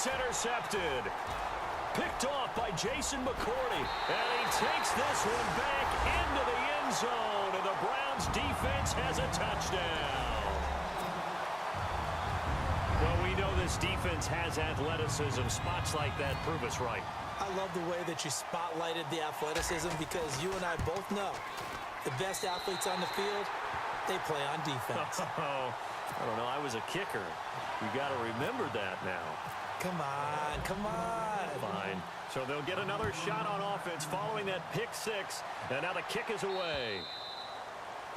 It's intercepted. Picked off by Jason McCourty. And he takes this one back into the end zone. And the Browns defense has a touchdown. Well, we know this defense has athleticism. Spots like that prove us right. I love the way that you spotlighted the athleticism because you and I both know the best athletes on the field, they play on defense. Oh, I don't know. I was a kicker. You got to remember that now. Come on, come on. Fine. So they'll get another shot on offense following that pick six. And now the kick is away.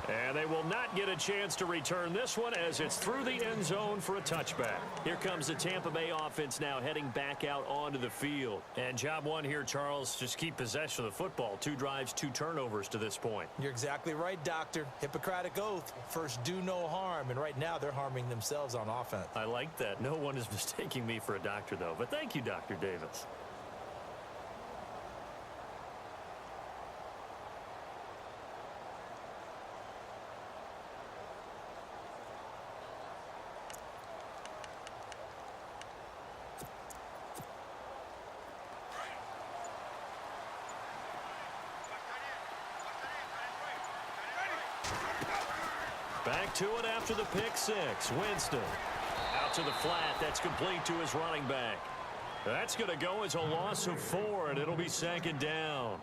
And they will not get a chance to return this one as it's through the end zone for a touchback. Here comes the Tampa Bay offense now heading back out onto the field. And job one here, Charles, just keep possession of the football. 2 drives, 2 turnovers to this point. You're exactly right, Doctor. Hippocratic oath. First, do no harm. And right now, they're harming themselves on offense. I like that. No one is mistaking me for a doctor, though. But thank you, Dr. Davis. Back to it after the pick six. Winston out to the flat. That's complete to his running back. That's going to go as a loss of 4, and it'll be second down.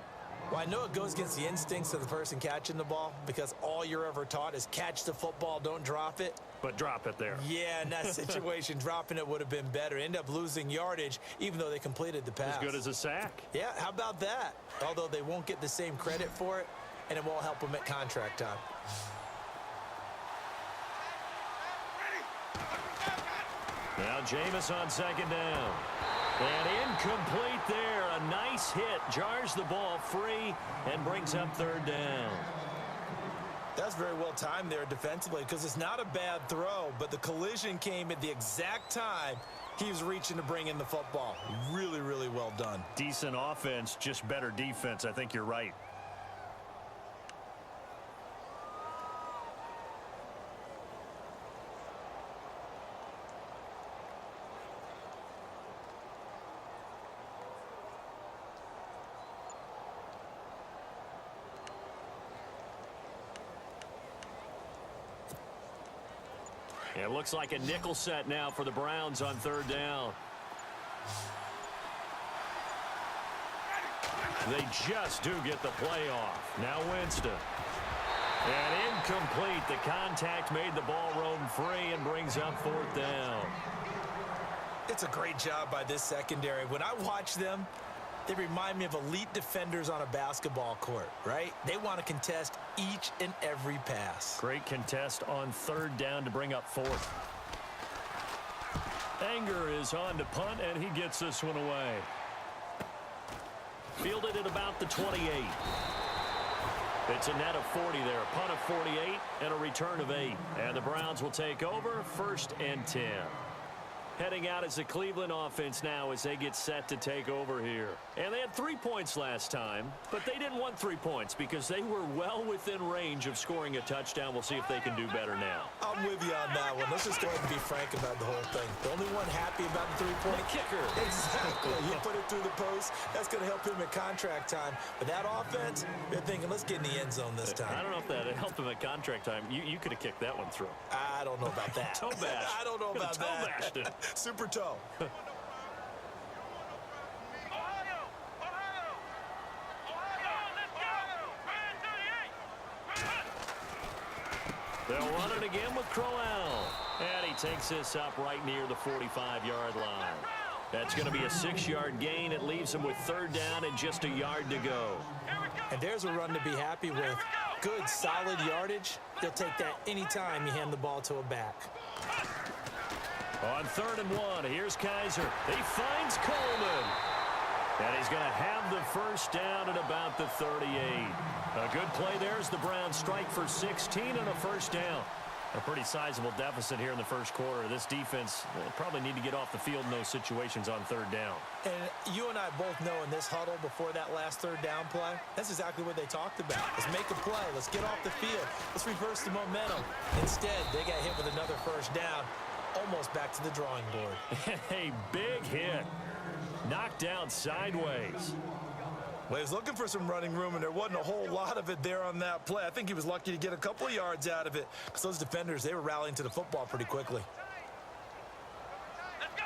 Well, I know it goes against the instincts of the person catching the ball because all you're ever taught is catch the football, don't drop it. But drop it there. Yeah, in that situation, dropping it would have been better. End up losing yardage, even though they completed the pass. As good as a sack. Yeah, how about that? Although they won't get the same credit for it, and it won't help them at contract time. Now Jameis on second down. And incomplete there. A nice hit. Jars the ball free and brings up third down. That's very well timed there defensively because it's not a bad throw, but the collision came at the exact time he was reaching to bring in the football. Really, really well done. Decent offense, just better defense. I think you're right. It looks like a nickel set now for the Browns on third down. They just do get the play off. Now Winston. And incomplete. The contact made the ball roam free and brings up fourth down. It's a great job by this secondary. When I watch them, they remind me of elite defenders on a basketball court, right? They want to contest each and every pass. Great contest on third down to bring up fourth. Anger is on to punt, and he gets this one away. Fielded at about the 28. It's a net of 40 there. A punt of 48 and a return of 8. And the Browns will take over first and 10. Heading out as the Cleveland offense now as they get set to take over here. And they had 3 points last time, but they didn't want 3 points because they were well within range of scoring a touchdown. We'll see if they can do better now. I'm with you on that one. Let's just go ahead and be frank about the whole thing. The only one happy about the 3-point kicker. Exactly. You put it through the post. That's going to help him at contract time. But that offense, they're thinking, let's get in the end zone this time. I don't know if that helped him at contract time. You could have kicked that one through. I don't know about that. Toe bash. I don't know about that. Toe bashed it. Super toe. They'll run it again with Crowell. And he takes this up right near the 45-yard line. That's going to be a 6-yard gain. It leaves him with third down and just a yard to go. And there's a run to be happy with. Good, solid yardage. They'll take that anytime you hand the ball to a back. On 3rd and 1, here's Kaiser. He finds Coleman. And he's going to have the first down at about the 38. A good play there as the Browns strike for 16 and a first down. A pretty sizable deficit here in the first quarter. This defense probably need to get off the field in those situations on third down. And you and I both know in this huddle before that last third down play, that's exactly what they talked about. Let's make a play. Let's get off the field. Let's reverse the momentum. Instead, they got hit with another first down. almost back to the drawing board. A big hit. Knocked down sideways. Well, he was looking for some running room, and there wasn't a whole lot of it there on that play. I think he was lucky to get a couple of yards out of it because those defenders, they were rallying to the football pretty quickly. Let's go.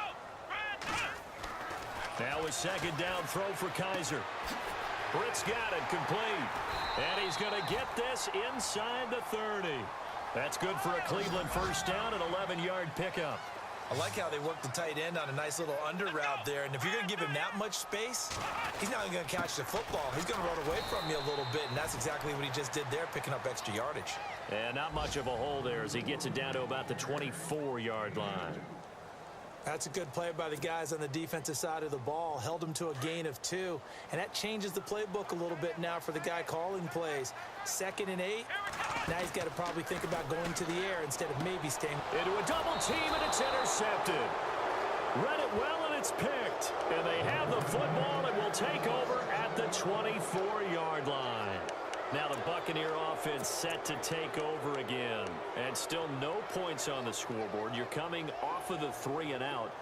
Now a second down throw for Kaiser. Britt's got it complete. And he's going to get this inside the 30. That's good for a Cleveland first down, an 11-yard pickup. I like how they worked the tight end on a nice little under route there. And if you're going to give him that much space, he's not going to catch the football. He's going to run away from you a little bit, and that's exactly what he just did there, picking up extra yardage. And not much of a hole there as he gets it down to about the 24-yard line. That's a good play by the guys on the defensive side of the ball. Held him to a gain of 2. And that changes the playbook a little bit now for the guy calling plays. 2nd and 8. Now he's got to probably think about going to the air instead of maybe staying. Into a double team, and it's intercepted. Read it well, and it's picked. And they have the football and will take over at the 24-yard line. Now the Buccaneer offense set to take over again. And still no points on the scoreboard. You're coming off of the 3 and out.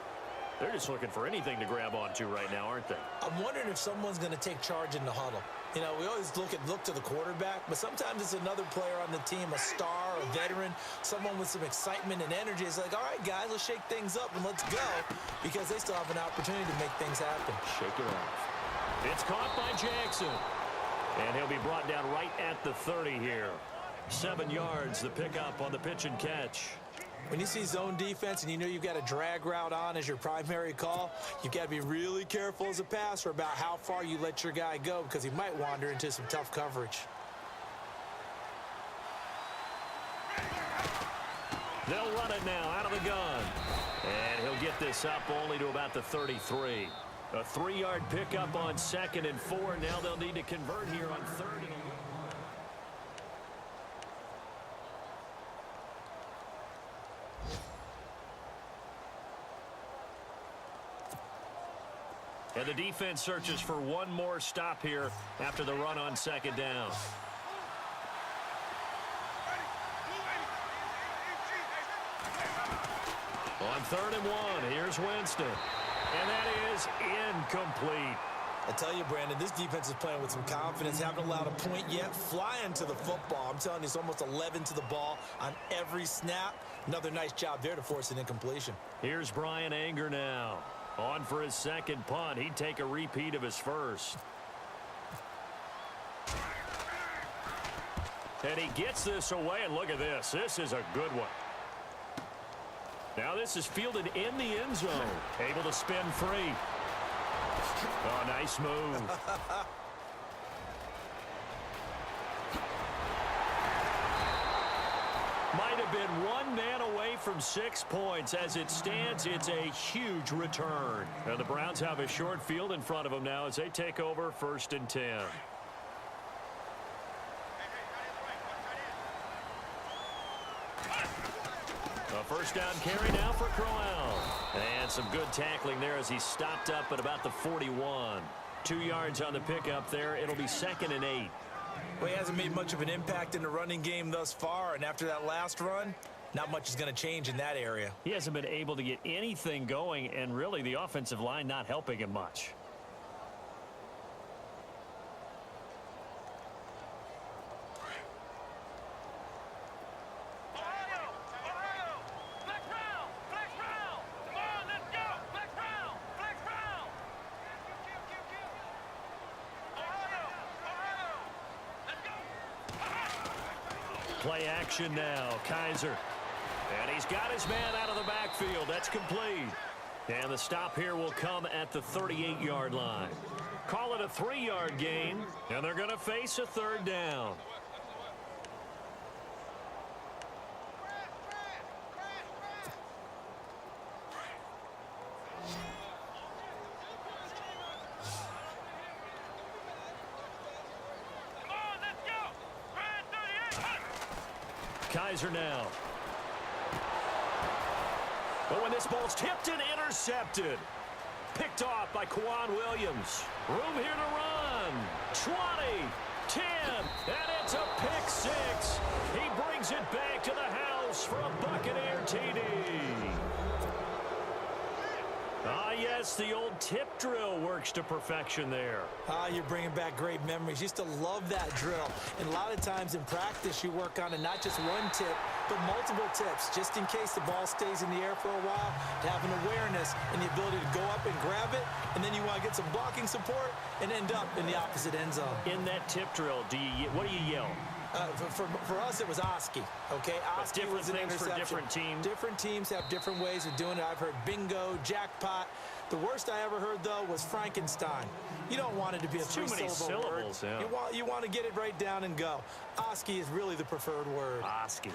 They're just looking for anything to grab onto right now, aren't they? I'm wondering if someone's going to take charge in the huddle. You know, we always look to the quarterback, but sometimes it's another player on the team, a star, a veteran, someone with some excitement and energy. It's like, all right, guys, let's shake things up and let's go, because they still have an opportunity to make things happen. Shake it off. It's caught by Jackson. And he'll be brought down right at the 30 here. 7 yards, the pickup on the pitch and catch. When you see zone defense and you know you've got a drag route on as your primary call, you've got to be really careful as a passer about how far you let your guy go, because he might wander into some tough coverage. They'll run it now out of the gun. And he'll get this up only to about the 33. A 3-yard pickup on 2nd and 4. Now they'll need to convert here on 3rd and 11. And the defense searches for one more stop here after the run on 2nd down. On 3rd and 1, here's Winston. And that is incomplete. I tell you, Brandon, this defense is playing with some confidence. Haven't allowed a point yet. Flying to the football. I'm telling you, it's almost 11 to the ball on every snap. Another nice job there to force an incompletion. Here's Brian Anger now. On for his 2nd punt. He'd take a repeat of his first. And he gets this away, and look at this. This is a good one. Now this is fielded in the end zone. Able to spin free. Oh, nice move. Might have been one man away from 6 points. As it stands, it's a huge return. And the Browns have a short field in front of them now as they take over 1st and 10. A first down carry now for Crowell. And some good tackling there as he stopped up at about the 41. 2 yards on the pickup there. It'll be 2nd and 8. Well, he hasn't made much of an impact in the running game thus far, and after that last run, not much is going to change in that area. He hasn't been able to get anything going, and really the offensive line not helping him much. Play action now, Kaiser. And he's got his man out of the backfield. That's complete. And the stop here will come at the 38-yard line. Call it a 3-yard gain, and they're going to face a 3rd down. Kaiser now. But when this ball's tipped and intercepted. Picked off by Quan Williams. Room here to run. 20, 10, and it's a pick 6. He brings it back to the house. close for a Buccaneer TD. Yes, the old tip drill works to perfection there. You're bringing back great memories. Used to love that drill. And a lot of times in practice, you work on it, not just one tip, but multiple tips, just in case the ball stays in the air for a while, to have an awareness and the ability to go up and grab it, and then you want to get some blocking support and end up in the opposite end zone. In that tip drill, what do you yell? For us, it was Oski, okay? Oski was an interception. For different teams. Different teams have different ways of doing it. I've heard bingo, jackpot. The worst I ever heard, though, was Frankenstein. You don't want it to be a three-syllable word. Yeah. You want to get it right down and go. Oski is really the preferred word. Oski.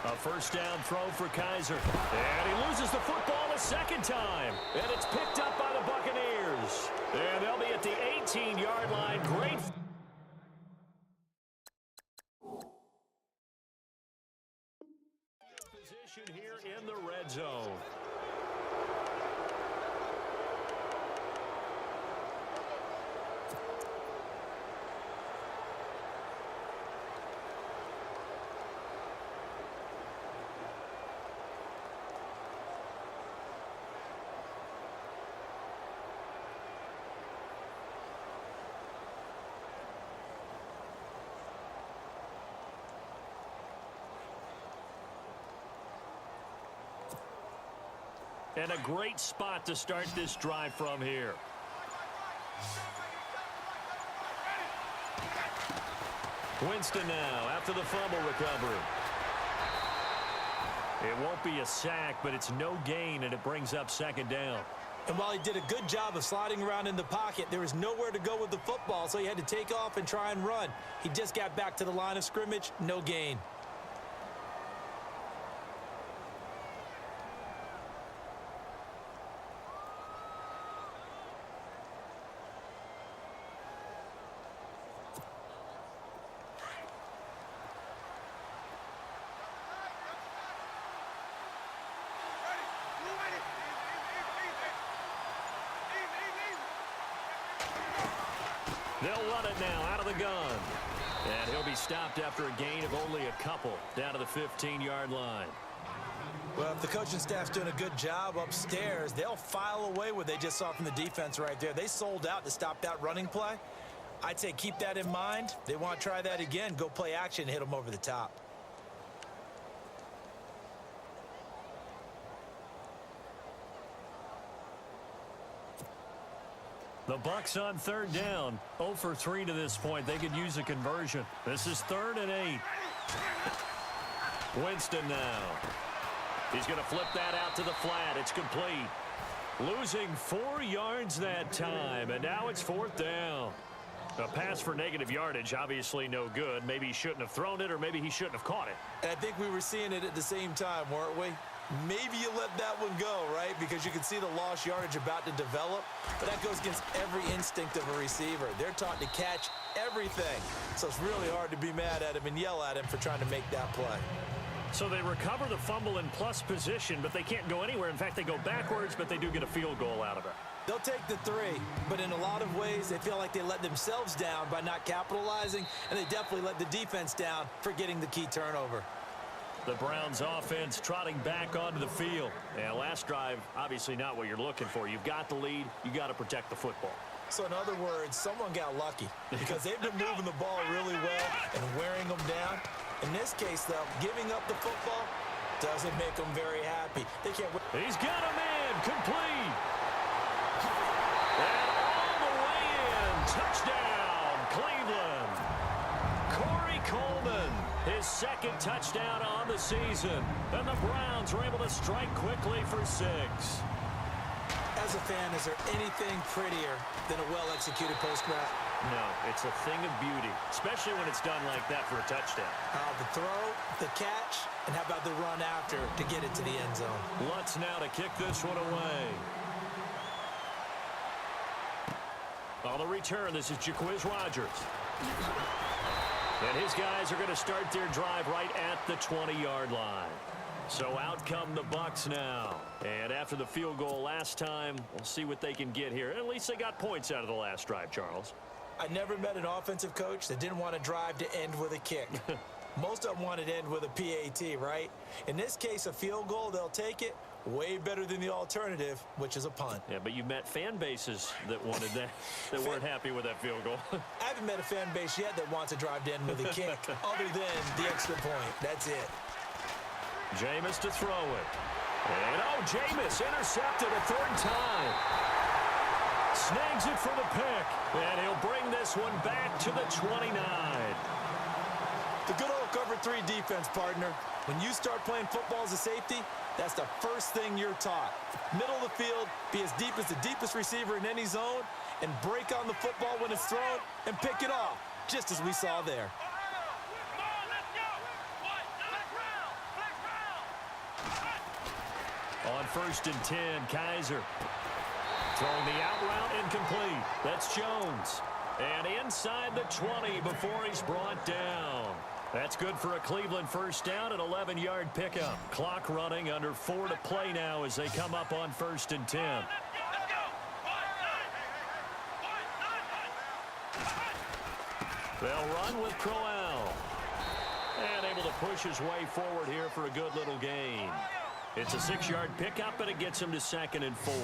A first down throw for Kaiser. And he loses the football a second time. And it's picked up by the Buccaneers. And they'll be at the 18-yard line. Great. Position here in the red zone. And a great spot to start this drive from here. Winston now after the fumble recovery. It won't be a sack, but it's no gain, and it brings up second down. And while he did a good job of sliding around in the pocket, there was nowhere to go with the football, so he had to take off and try and run. He just got back to the line of scrimmage, no gain. They'll run it now out of the gun. And he'll be stopped after a gain of only a couple down to the 15-yard line. Well, if the coaching staff's doing a good job upstairs, they'll file away what they just saw from the defense right there. They sold out to stop that running play. I'd say keep that in mind. They want to try that again. Go play action, hit them over the top. The Bucs on third down. 0 for 3 to this point. They could use a conversion. This is 3rd and 8. Winston now. He's going to flip that out to the flat. It's complete. Losing 4 yards that time, and now it's 4th down. A pass for negative yardage, obviously no good. Maybe he shouldn't have thrown it, or maybe he shouldn't have caught it. And I think we were seeing it at the same time, weren't we? Maybe you let that one go, right? Because you can see the lost yardage about to develop. But that goes against every instinct of a receiver. They're taught to catch everything. So it's really hard to be mad at him and yell at him for trying to make that play. So they recover the fumble in plus position, but they can't go anywhere. In fact, they go backwards, but they do get a field goal out of it. They'll take the 3, but in a lot of ways, they feel like they let themselves down by not capitalizing, and they definitely let the defense down for getting the key turnover. The Browns offense trotting back onto the field. And last drive, obviously not what you're looking for. You've got the lead. You got to protect the football. So in other words, someone got lucky because they've been moving the ball really well and wearing them down. In this case, though, giving up the football doesn't make them very happy. They can't win. He's got a man complete. And all the way in. Touchdown, Cleveland. Corey Coleman. His second touchdown on the season. And the Browns were able to strike quickly for 6. As a fan, is there anything prettier than a well-executed post route? No, it's a thing of beauty, especially when it's done like that for a touchdown. The throw, the catch, and how about the run after to get it to the end zone? Lutz now to kick this one away. On the return, this is Jaquiz Rogers. And his guys are going to start their drive right at the 20-yard line. So out come the Bucs now. And after the field goal last time, we'll see what they can get here. At least they got points out of the last drive, Charles. I never met an offensive coach that didn't want to drive to end with a kick. Most of them wanted to end with a PAT, right? In this case, a field goal, they'll take it. Way better than the alternative, which is a punt. Yeah, but you met fan bases that wanted that, that weren't happy with that field goal. I haven't met a fan base yet that wants to drive to end with a kick, other than the extra point. That's it. Jameis to throw it. And, Jameis intercepted a third time. Snags it for the pick. And he'll bring this one back to the 29. The good old cover 3 defense, partner. When you start playing football as a safety, that's the first thing you're taught. Middle of the field, be as deep as the deepest receiver in any zone, and break on the football when it's thrown and pick it off, just as we saw there. On 1st and 10, Kaiser. Throwing the out route incomplete. That's Jones. And inside the 20 before he's brought down. That's good for a Cleveland first down, an 11-yard pickup. Clock running, under 4 to play now as they come up on 1st and 10. They'll run with Crowell. And able to push his way forward here for a good little gain. It's a 6-yard pickup, and it gets him to 2nd and 4.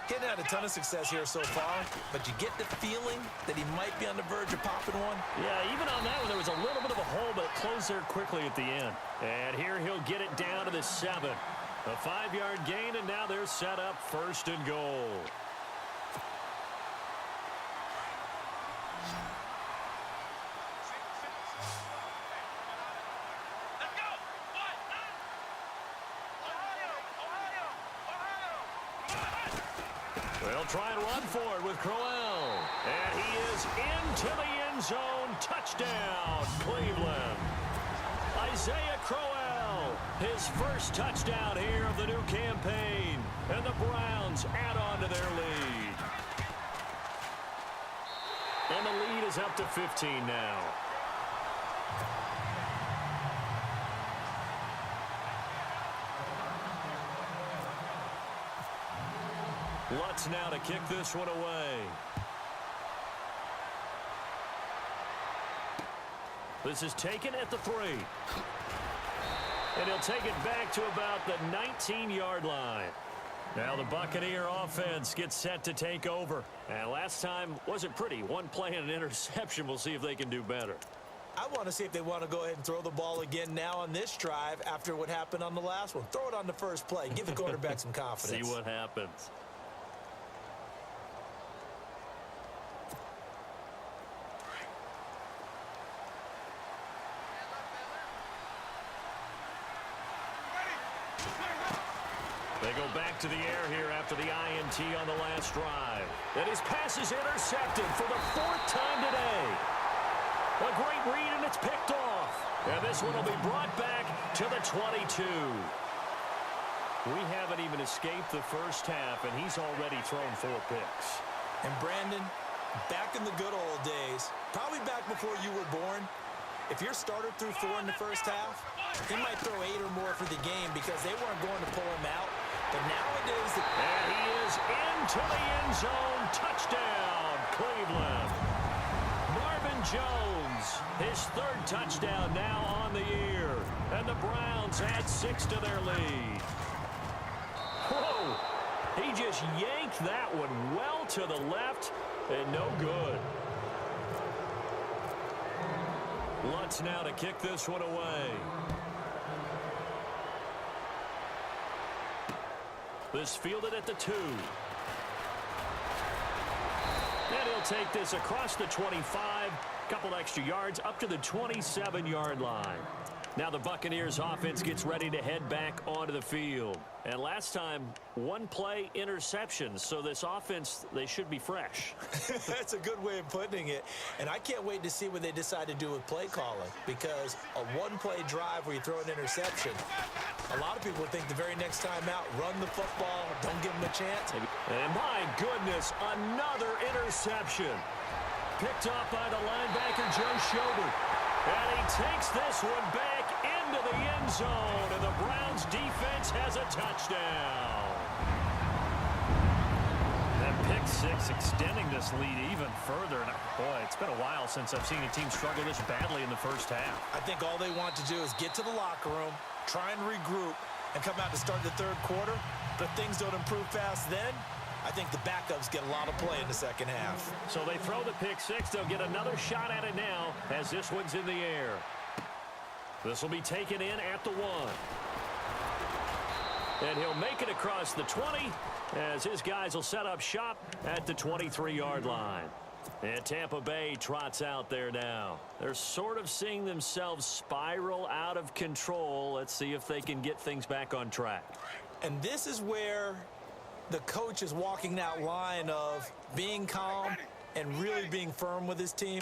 Getting had a ton of success here so far, but you get the feeling that he might be on the verge of popping one. Yeah, even on that one, there was a little bit of a hole, but it closed there quickly at the end. And here he'll get it down to the 7. A 5-yard gain, and now they're set up 1st and goal. They'll try and run for it with Crowell. And he is into the end zone. Touchdown, Cleveland. Isaiah Crowell, his first touchdown here of the new campaign. And the Browns add on to their lead. And the lead is up to 15 now. Lutz now to kick this one away. This is taken at the 3. And he'll take it back to about the 19-yard line. Now the Buccaneer offense gets set to take over. And last time wasn't pretty. One play and an interception. We'll see if they can do better. I want to see if they want to go ahead and throw the ball again now on this drive after what happened on the last one. Throw it on the first play. Give the quarterback some confidence. See what happens. They go back to the air here after the INT on the last drive. And his pass is intercepted for the 4th time today. A great read, and it's picked off. And this one will be brought back to the 22. We haven't even escaped the first half, and he's already thrown 4 picks. And Brandon, back in the good old days, probably back before you were born, if your starter threw 4 in the first half, he might throw 8 or more for the game because they weren't going to pull him out. But nowadays... And he is into the end zone. Touchdown, Cleveland. Marvin Jones, his 3rd touchdown now on the year. And the Browns add 6 to their lead. Whoa! He just yanked that one well to the left and no good. Lutz now to kick this one away. This fielded at the 2. And he'll take this across the 25, couple extra yards up to the 27-yard line. Now the Buccaneers offense gets ready to head back onto the field. And last time, 1 play interception. So this offense, they should be fresh. That's a good way of putting it. And I can't wait to see what they decide to do with play calling. Because a 1-play drive where you throw an interception, a lot of people think the very next time out, run the football, don't give them a chance. And my goodness, another interception. Picked up by the linebacker, Joe Schobert. And he takes this one back into the end zone, and the Browns defense has a touchdown. That pick six extending this lead even further. And boy, it's been a while since I've seen a team struggle this badly in the first half. I think all they want to do is get to the locker room, try and regroup, and come out to start the third quarter. But if things don't improve fast then, I think the backups get a lot of play in the second half. So they throw the pick six. They'll get another shot at it now as this one's in the air. This will be taken in at the 1. And he'll make it across the 20 as his guys will set up shop at the 23-yard line. And Tampa Bay trots out there now. They're sort of seeing themselves spiral out of control. Let's see if they can get things back on track. And this is where the coach is walking that line of being calm and really being firm with his team.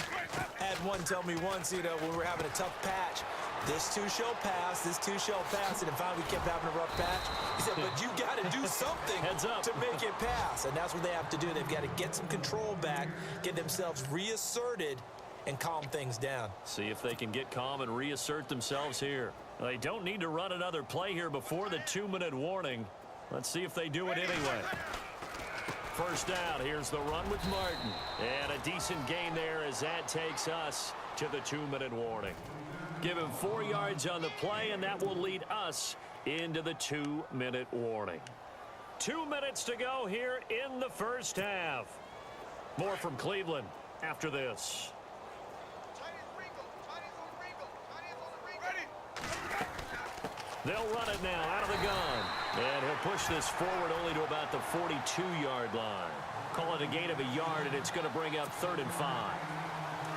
Had one tell me once, when we were having a tough patch, this too shall pass, this too shall pass, and then finally we kept having a rough patch. He said, but you got to do something to make it pass, and that's what they have to do. They've got to get some control back, get themselves reasserted, and calm things down. See if they can get calm and reassert themselves here. They don't need to run another play here before the 2-minute warning. Let's see if they do it anyway. First down, here's the run with Martin. And a decent gain there as that takes us to the 2-minute warning. Give him 4 yards on the play, and that will lead us into the 2-minute warning. 2 minutes to go here in the first half. More from Cleveland after this. They'll run it now out of the gun. And he'll push this forward only to about the 42-yard line. Call it a gain of a yard, and it's going to bring up 3rd and 5.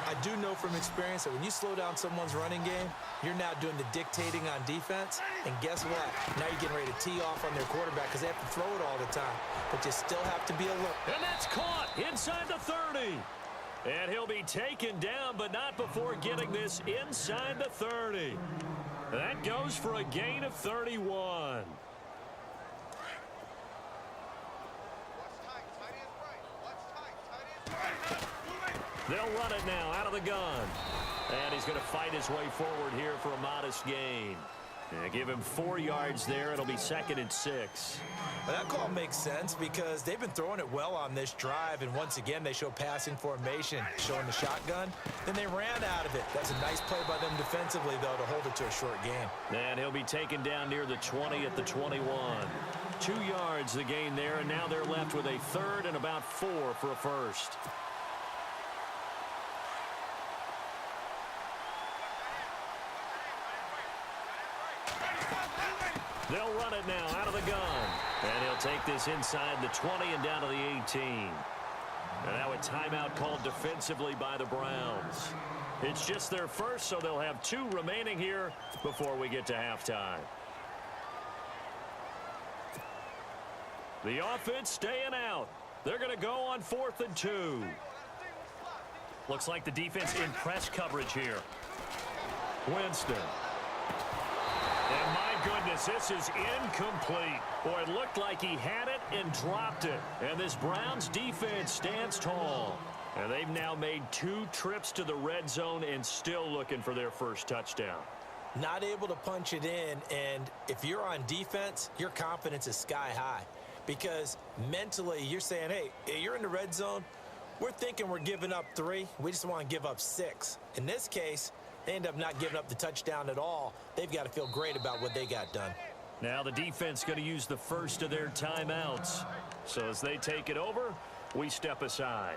I do know from experience that when you slow down someone's running game, you're now doing the dictating on defense. And guess what? Now you're getting ready to tee off on their quarterback because they have to throw it all the time. But you still have to be alert. And that's caught inside the 30. And he'll be taken down, but not before getting this inside the 30. That goes for a gain of 31. They'll run it now out of the gun. And he's going to fight his way forward here for a modest gain. And give him 4 yards there. It'll be 2nd and 6. Well, that call makes sense because they've been throwing it well on this drive. And once again, they show passing formation, showing the shotgun. Then they ran out of it. That's a nice play by them defensively, though, to hold it to a short gain. And he'll be taken down near the 20 at the 21. 2 yards the gain there, and now they're left with a 3rd and about 4 for a first. They'll run it now out of the gun. And he'll take this inside the 20 and down to the 18. And now a timeout called defensively by the Browns. It's just their first, so they'll have 2 remaining here before we get to halftime. The offense staying out. They're going to go on 4th and 2. Looks like the defense in press coverage here. Winston. And my goodness, this is incomplete. Boy, it looked like he had it and dropped it. And this Browns defense stands tall. And they've now made 2 trips to the red zone and still looking for their first touchdown. Not able to punch it in, and if you're on defense, your confidence is sky high. Because mentally, you're saying, hey, you're in the red zone. We're thinking we're giving up 3. We just want to give up 6. In this case, they end up not giving up the touchdown at all. They've got to feel great about what they got done. Now the defense going to use the first of their timeouts. So as they take it over, we step aside.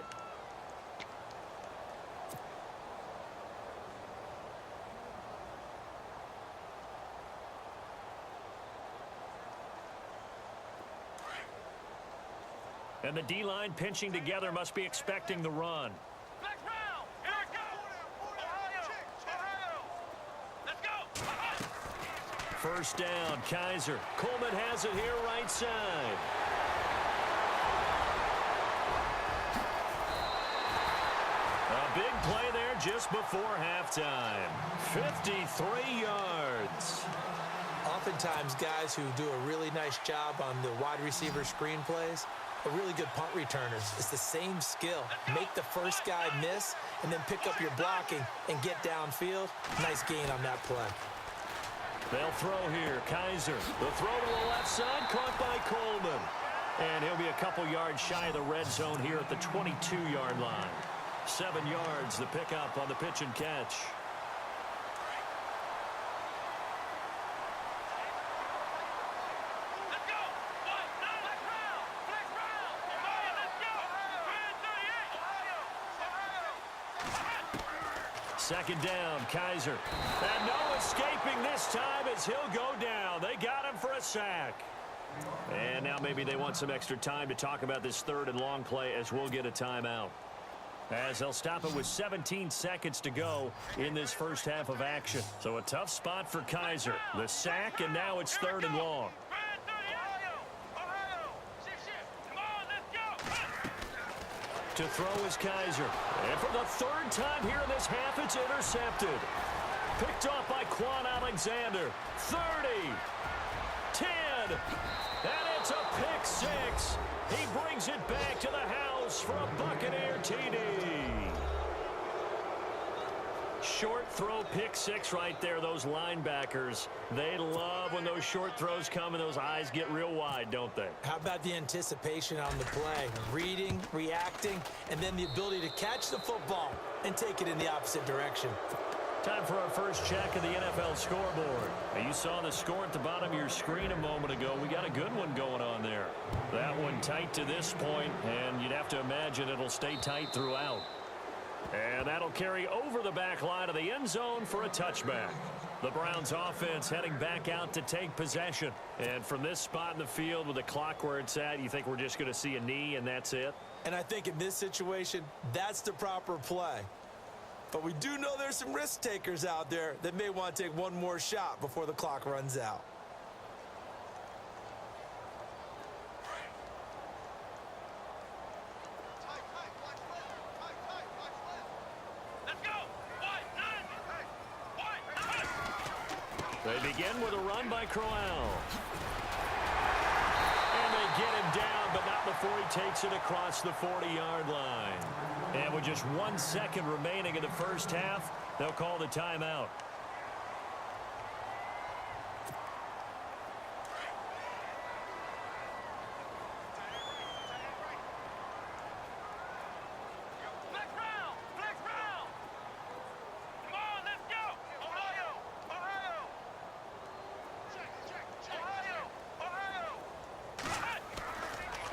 And the D-line pinching together must be expecting the run. First down, Kaiser. Coleman has it here right side. A big play there just before halftime. 53 yards. Oftentimes, guys who do a really nice job on the wide receiver screen plays, a really good punt returner. It's the same skill. Make the first guy miss and then pick up your blocking and get downfield. Nice gain on that play. They'll throw here. Kaiser. The throw to the left side, caught by Coleman. And he'll be a couple yards shy of the red zone here at the 22-yard line. 7 yards, the pickup on the pitch and catch. Second down, Kaiser. And no escaping this time as he'll go down. They got him for a sack. And now maybe they want some extra time to talk about this third and long play as we'll get a timeout. As they'll stop it with 17 seconds to go in this first half of action. So a tough spot for Kaiser. The sack, and now it's third and long. To throw is Kaiser. And for the third time here in this half, it's intercepted. Picked off by Quan Alexander. 30. 10. And it's a pick six. He brings it back to the house for a Buccaneer TD. Short throw pick six right there. Those linebackers, they love when those short throws come and those eyes get real wide, don't they? How about the anticipation on the play? Reading, reacting, and then the ability to catch the football and take it in the opposite direction. Time for our first check of the NFL scoreboard. You saw the score at the bottom of your screen a moment ago. We got a good one going on there. That one tight to this point, and you'd have to imagine it'll stay tight throughout. And that'll carry over the back line of the end zone for a touchback. The Browns offense heading back out to take possession. And from this spot in the field with the clock where it's at, you think we're just going to see a knee and that's it? And I think in this situation, that's the proper play. But we do know there's some risk takers out there that may want to take one more shot before the clock runs out. They begin with a run by Crowell. And they get him down, but not before he takes it across the 40-yard line. And with just 1 second remaining in the first half, they'll call the timeout.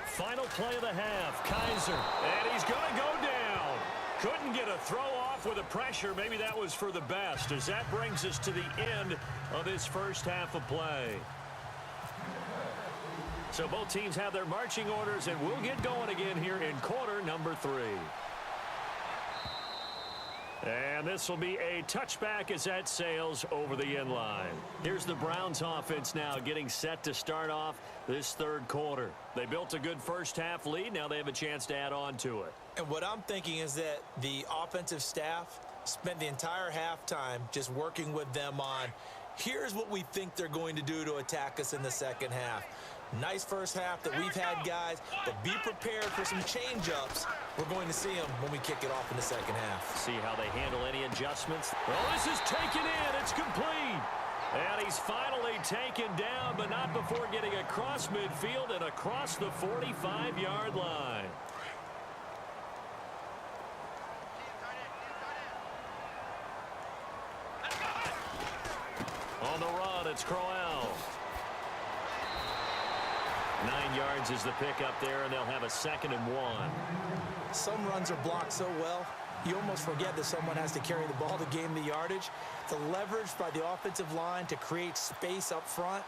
Final play of the half, Kaiser, and he's going to go down. Couldn't get a throw off with the pressure. Maybe that was for the best, as that brings us to the end of this first half of play. So both teams have their marching orders, and we'll get going again here in quarter number 3. And this will be a touchback as that sails over the end line. Here's the Browns offense now getting set to start off this third quarter. They built a good first half lead. Now they have a chance to add on to it. And what I'm thinking is that the offensive staff spent the entire halftime just working with them on, here's what we think they're going to do to attack us in the second half. Nice first half that we've had, guys, but be prepared for some change-ups. We're going to see them when we kick it off in the second half. See how they handle any adjustments. Well, this is taken in. It's complete. And he's finally taken down, but not before getting across midfield and across the 45-yard line. On the run, it's Crowell. 9 yards is the pickup there, and they'll have a 2nd and 1. Some runs are blocked so well, you almost forget that someone has to carry the ball to gain the yardage. The leverage by the offensive line to create space up front,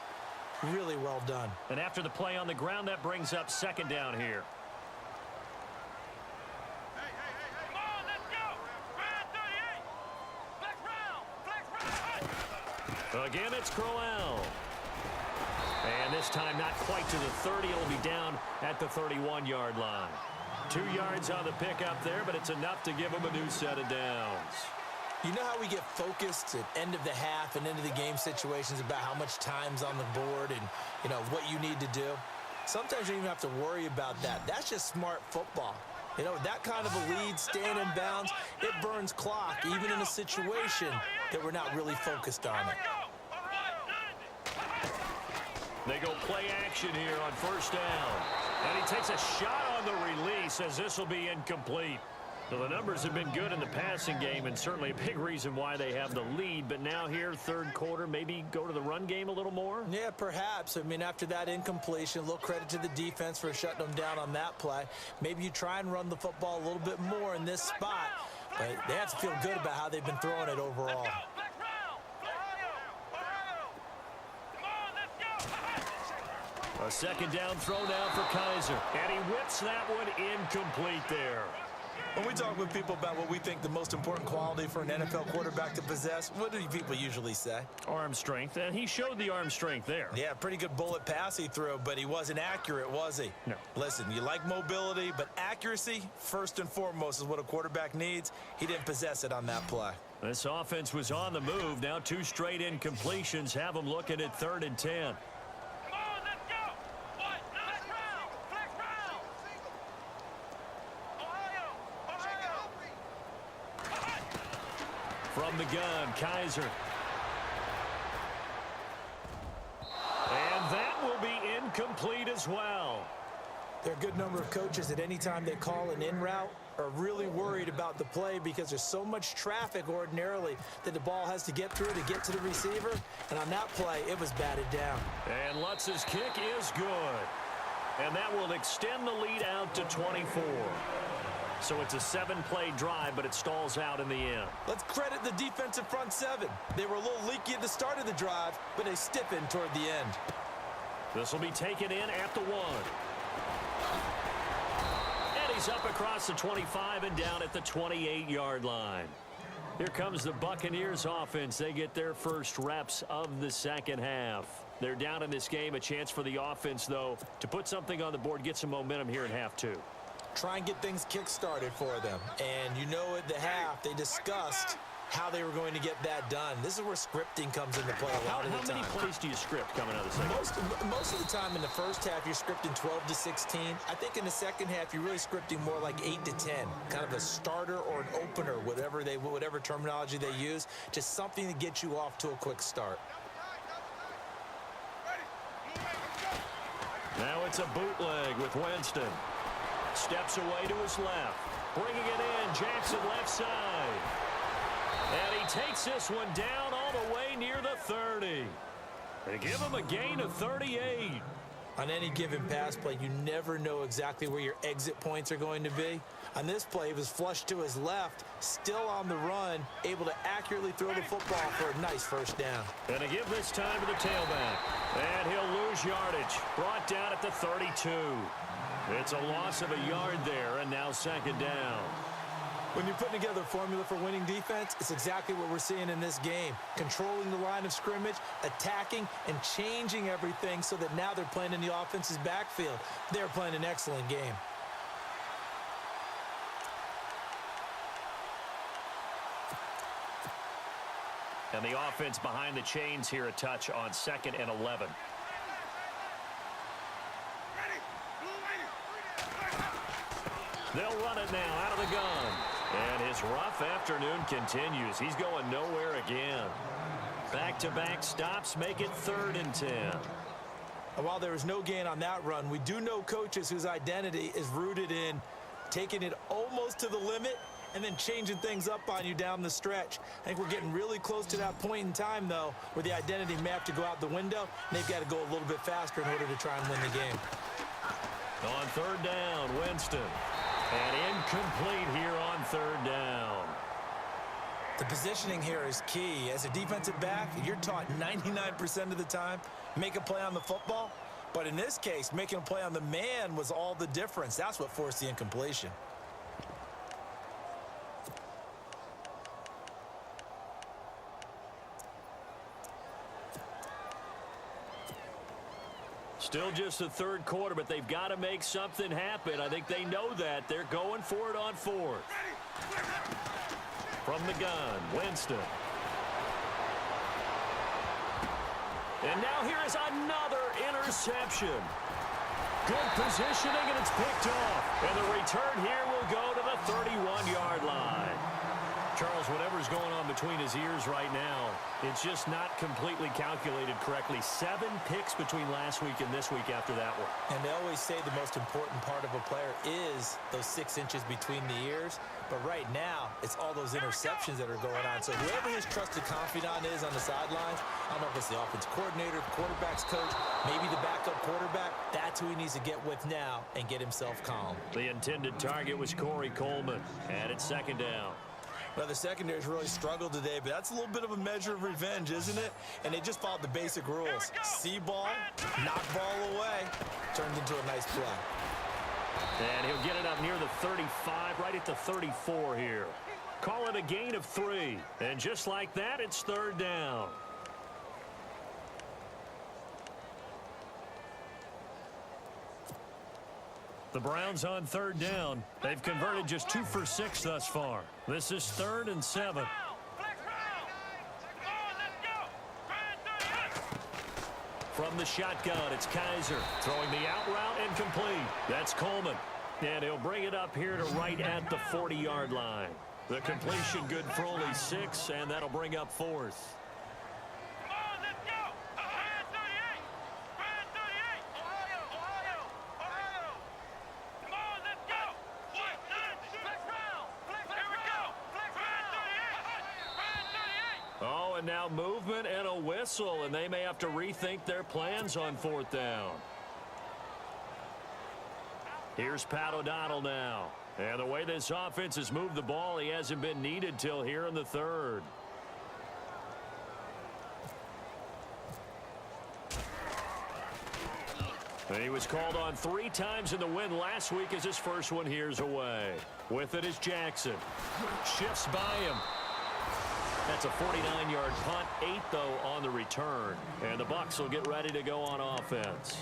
really well done. And after the play on the ground, that brings up 2nd down here. Come on, let's go! Flex round! Again, it's Crowell. And this time not quite to the 30. It'll be down at the 31-yard line. 2 yards on the pickup there, but it's enough to give them a new set of downs. You know how we get focused at end of the half and into the game situations about how much time's on the board and, you know, what you need to do? sometimes you don't even have to worry about that. That's just smart football. You know, that kind of a lead, staying in bounds, it burns clock, even in a situation that we're not really focused on it. They go play action here on first down. And he takes a shot on the release as this will be incomplete. So the numbers have been good in the passing game and certainly a big reason why they have the lead. But now here, third quarter, maybe go to the run game a little more? Yeah, perhaps. I mean, after that incompletion, a little credit to the defense for shutting them down on that play. Maybe you try and run the football a little bit more in this spot. But they have to feel good about how they've been throwing it overall. A second down throw now for Kaiser. And he whips that one incomplete there. When we talk with people about what we think the most important quality for an NFL quarterback to possess, what do people usually say? Arm strength, and he showed the arm strength there. Yeah, pretty good bullet pass he threw, but he wasn't accurate, was he? No. Listen, you like mobility, but accuracy, first and foremost, is what a quarterback needs. He didn't possess it on that play. This offense was on the move. Now 2 straight incompletions have them looking at 3rd and 10. From the gun, Kaiser. And that will be incomplete as well. There are a good number of coaches at any time they call an in route are really worried about the play because there's so much traffic ordinarily that the ball has to get through to get to the receiver. And on that play, it was batted down. And Lutz's kick is good. And that will extend the lead out to 24. So it's a 7-play drive, but it stalls out in the end. Let's credit the defensive front 7. They were a little leaky at the start of the drive, but they stiffened toward the end. This will be taken in at the 1. And he's up across the 25 and down at the 28-yard line. Here comes the Buccaneers offense. They get their first reps of the second half. They're down in this game. A chance for the offense, though, to put something on the board, get some momentum here in half 2. Try and get things kick-started for them. And you know at the half, they discussed how they were going to get that done. This is where scripting comes into play a lot of the time. How many plays do you script coming out of the second? Most of the time in the first half, you're scripting 12 to 16. I think in the second half, you're really scripting more like 8 to 10. Kind of a starter or an opener, whatever terminology they use. Just something to get you off to a quick start. Now it's a bootleg with Winston. Steps away to his left. Bringing it in. Jackson left side. And he takes this one down all the way near the 30. They give him a gain of 38. On any given pass play, you never know exactly where your exit points are going to be. On this play, he was flushed to his left, still on the run, able to accurately throw the football for a nice first down. And to give this time to the tailback. And he'll lose yardage. Brought down at the 32. It's a loss of a yard there, and now second down. When you're putting together a formula for winning defense, it's exactly what we're seeing in this game. Controlling the line of scrimmage, attacking, and changing everything so that now they're playing in the offense's backfield. They're playing an excellent game. And the offense behind the chains here a touch on 2nd and 11. They'll run it now out of the gun. And his rough afternoon continues. He's going nowhere again. Back-to-back stops make it 3rd and 10. And while there was no gain on that run, we do know coaches whose identity is rooted in taking it almost to the limit and then changing things up on you down the stretch. I think we're getting really close to that point in time, though, where the identity may have to go out the window, and they've got to go a little bit faster in order to try and win the game. On 3rd down, Winston. And incomplete here on 3rd down. The positioning here is key. As a defensive back, you're taught 99% of the time, make a play on the football. But in this case, making a play on the man was all the difference. That's what forced the incompletion. Still just the 3rd quarter, but they've got to make something happen. I think they know that. They're going for it on 4th. From the gun, Winston. And now here is another interception. Good positioning, and it's picked off. And the return here will go to the 31-yard line. Charles, whatever's going on between his ears right now, it's just not completely calculated correctly. 7 picks between last week and this week after that one. And they always say the most important part of a player is those 6 inches between the ears. But right now, it's all those interceptions that are going on. So whoever his trusted confidant is on the sidelines, I don't know if it's the offense coordinator, the quarterback's coach, maybe the backup quarterback, that's who he needs to get with now and get himself calm. The intended target was Corey Coleman, and it's second down. Well, the secondary's really struggled today, but that's a little bit of a measure of revenge, isn't it? And they just followed the basic rules. See ball, knock ball away, turned into a nice play. And he'll get it up near the 35, right at the 34 here. Call it a gain of 3. And just like that, it's third down. The Browns on third down. They've converted just 2 for 6 thus far. This is 3rd and 7. From the shotgun, it's Kaiser throwing the out route and complete. That's Coleman. And he'll bring it up here to right at the 40-yard line. The completion good for only 6, and that'll bring up 4th. And now movement and a whistle, and they may have to rethink their plans on 4th down. Here's Pat O'Donnell now. And the way this offense has moved the ball, he hasn't been needed till here in the 3rd. And he was called on 3 times in the win last week as his first one here's away. With it is Jackson. Shifts by him. That's a 49-yard punt, 8, though, on the return. And the Bucs will get ready to go on offense.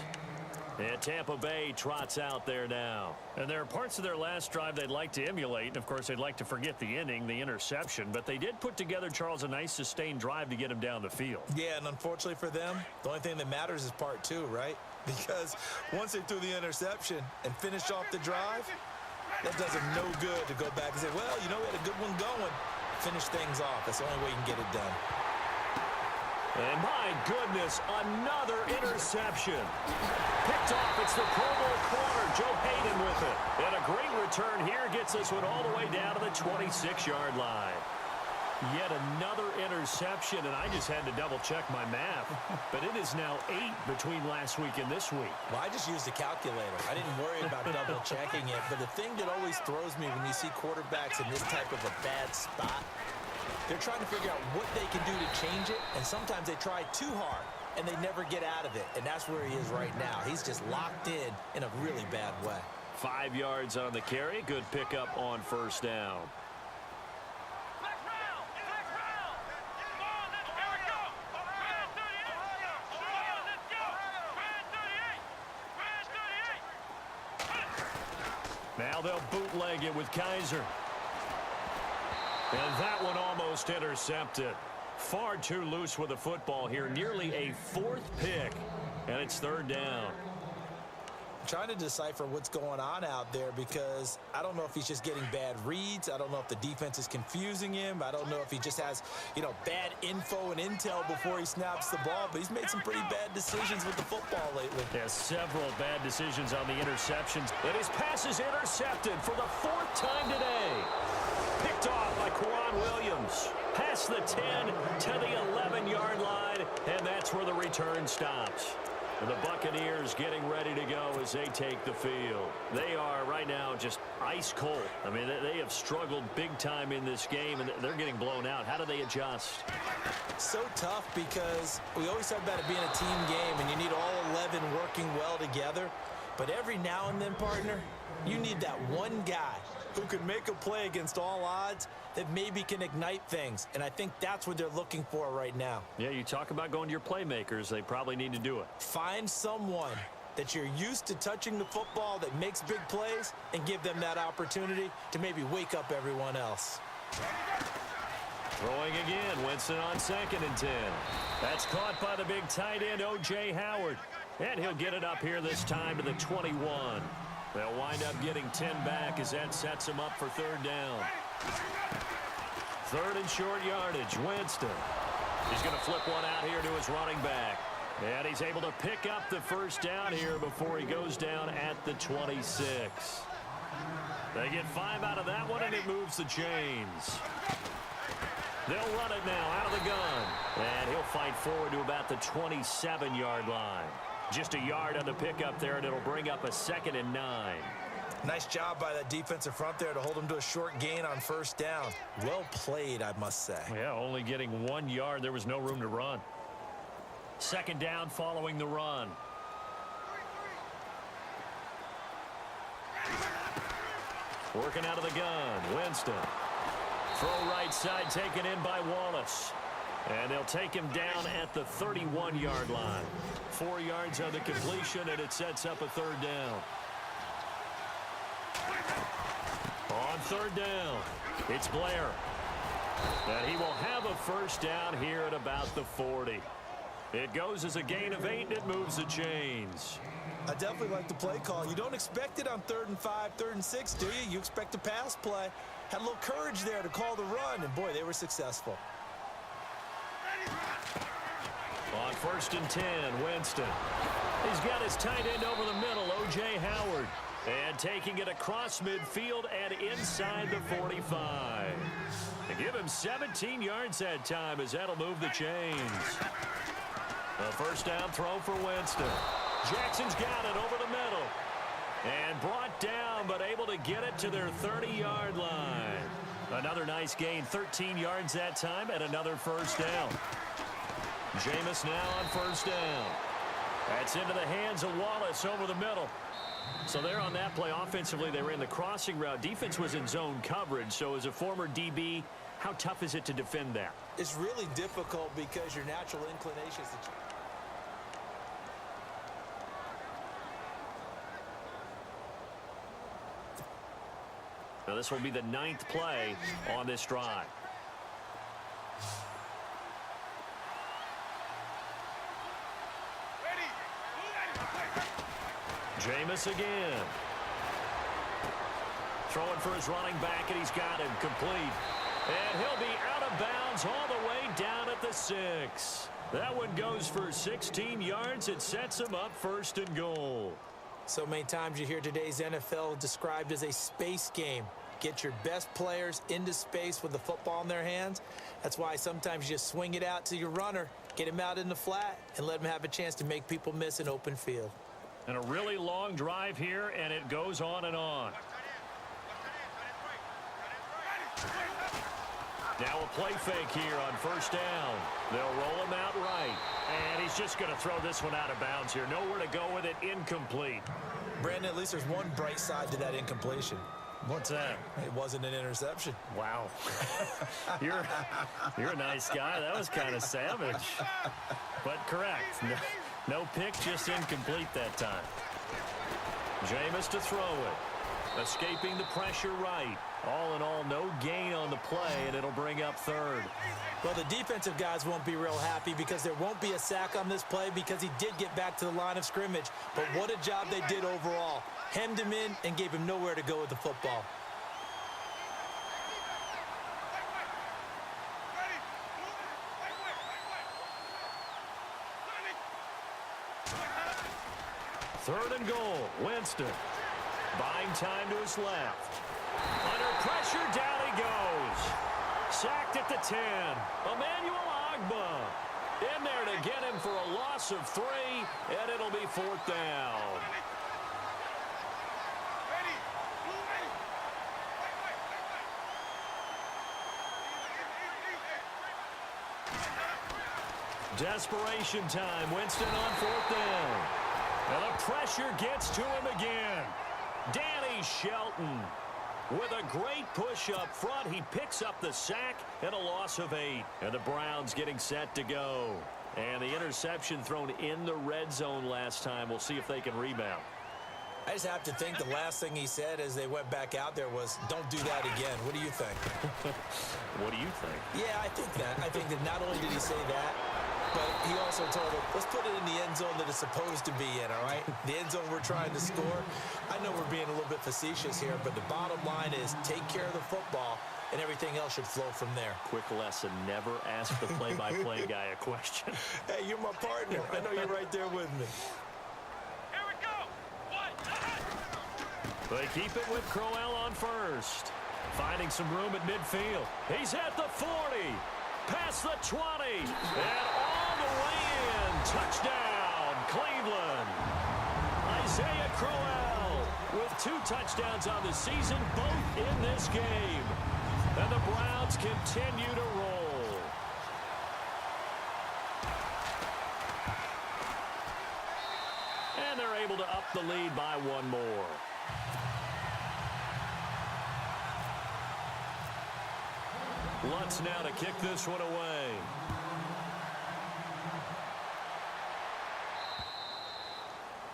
And Tampa Bay trots out there now. And there are parts of their last drive they'd like to emulate. And, of course, they'd like to forget the inning, the interception. But they did put together, Charles, a nice sustained drive to get him down the field. Yeah, and unfortunately for them, the only thing that matters is part 2, right? Because once they threw the interception and finished off the drive, that does them no good to go back and say, well, you know, we had a good one going. Finish things off. That's the only way you can get it done. And my goodness, another interception. Picked off. It's the Pro Bowl corner, Joe Hayden with it. And a great return here gets this one all the way down to the 26-yard line. Yet another interception, and I just had to double-check my math. But it is now 8 between last week and this week. Well, I just used a calculator. I didn't worry about double-checking it. But the thing that always throws me when you see quarterbacks in this type of a bad spot, they're trying to figure out what they can do to change it, and sometimes they try too hard, and they never get out of it. And that's where he is right now. He's just locked in a really bad way. 5 yards on the carry. Good pickup on first down. Now they'll bootleg it with Kaiser. And that one almost intercepted. Far too loose with the football here. Nearly a 4th pick. And it's 3rd down. I'm trying to decipher what's going on out there because I don't know if he's just getting bad reads. I don't know if the defense is confusing him. I don't know if he just has, bad info and intel before he snaps the ball. But he's made some pretty bad decisions with the football lately. Yeah, several bad decisions on the interceptions. And his pass is intercepted for the 4th time today. Picked off by Quran Williams. Past the 10 to the 11-yard line. And that's where the return stops. And the Buccaneers getting ready to go as they take the field. They are right now just ice cold. I mean, they have struggled big time in this game, and they're getting blown out. How do they adjust? So tough because we always talk about it being a team game, and you need all 11 working well together. But every now and then, partner, you need that one guy who can make a play against all odds that maybe can ignite things. And I think that's what they're looking for right now. Yeah, you talk about going to your playmakers. They probably need to do it. Find someone that you're used to touching the football that makes big plays and give them that opportunity to maybe wake up everyone else. Throwing again. Winston on 2nd and 10. That's caught by the big tight end, O.J. Howard. And he'll get it up here this time to the 21. They'll wind up getting 10 back as that sets him up for third down. Third and short yardage. Winston. He's going to flip one out here to his running back. And he's able to pick up the first down here before he goes down at the 26. They get 5 out of that one, and it moves the chains. They'll run it now out of the gun. And he'll fight forward to about the 27-yard line. Just a yard on the pickup there, and it'll bring up a 2nd and 9. Nice job by that defensive front there to hold him to a short gain on first down. Well played, I must say. Yeah, only getting 1 yard. There was no room to run. 2nd down following the run. Working out of the gun. Winston. Throw right side taken in by Wallace. And they'll take him down at the 31-yard line. 4 yards on the completion, and it sets up a third down. On third down, it's Blair. And he will have a first down here at about the 40. It goes as a gain of 8, and it moves the chains. I definitely like the play call. You don't expect it on 3rd and 5, 3rd and 6, do you? You expect a pass play. Had a little courage there to call the run, and boy, they were successful. On 1st and 10, Winston. He's got his tight end over the middle, O.J. Howard. And taking it across midfield and inside the 45. They give him 17 yards that time as that'll move the chains. A first down throw for Winston. Jackson's got it over the middle. And brought down, but able to get it to their 30-yard line. Another nice gain, 13 yards that time, and another first down. Jameis now on first down. That's into the hands of Wallace over the middle. So there on that play, offensively, they ran the crossing route. Defense was in zone coverage. So as a former DB, how tough is it to defend that? It's really difficult because your natural inclination is to... Now this will be the 9th play on this drive. Jameis again. Throwing for his running back, and he's got him complete. And he'll be out of bounds all the way down at the 6. That one goes for 16 yards. It sets him up 1st and goal. So many times you hear today's NFL described as a space game. Get your best players into space with the football in their hands. That's why sometimes you just swing it out to your runner, get him out in the flat, and let him have a chance to make people miss an open field. And a really long drive here, and it goes on and on. Now a play fake here on first down. They'll roll him out right. And he's just going to throw this one out of bounds here. Nowhere to go with it. Incomplete. Brandon, at least there's one bright side to that incompletion. What's that? It wasn't an interception. Wow. You're a nice guy. That was kind of savage. But correct. No pick, just incomplete that time. Jameis to throw it. Escaping the pressure right. All in all, no gain on the play, and it'll bring up 3rd. Well, the defensive guys won't be real happy because there won't be a sack on this play because he did get back to the line of scrimmage. But what a job they did overall. Hemmed him in and gave him nowhere to go with the football. Third and goal. Winston. Buying time to his left. Under pressure, down he goes. Sacked at the 10. Emmanuel Ogbah in there to get him for a loss of 3, and it'll be 4th down. Desperation time. Winston on 4th down. And the pressure gets to him again. Danny Shelton with a great push up front. He picks up the sack and a loss of 8. And the Browns getting set to go. And the interception thrown in the red zone last time. We'll see if they can rebound. I just have to think the last thing he said as they went back out there was, don't do that again. What do you think? What do you think? Yeah, I think that. I think that not only did he say that, But he also told him, let's put it in the end zone that it's supposed to be in, all right? The end zone we're trying to score. I know we're being a little bit facetious here, but the bottom line is take care of the football, and everything else should flow from there. Quick lesson, never ask the play-by-play guy a question. Hey, you're my partner. I know you're right there with me. Here we go. They keep it with Crowell on first. Finding some room at midfield. He's at the 40. Past the 20. And all the way in. Touchdown, Cleveland. Isaiah Crowell with 2 touchdowns on the season, both in this game. And the Browns continue to roll. And they're able to up the lead by 1 more. Lutz now to kick this one away.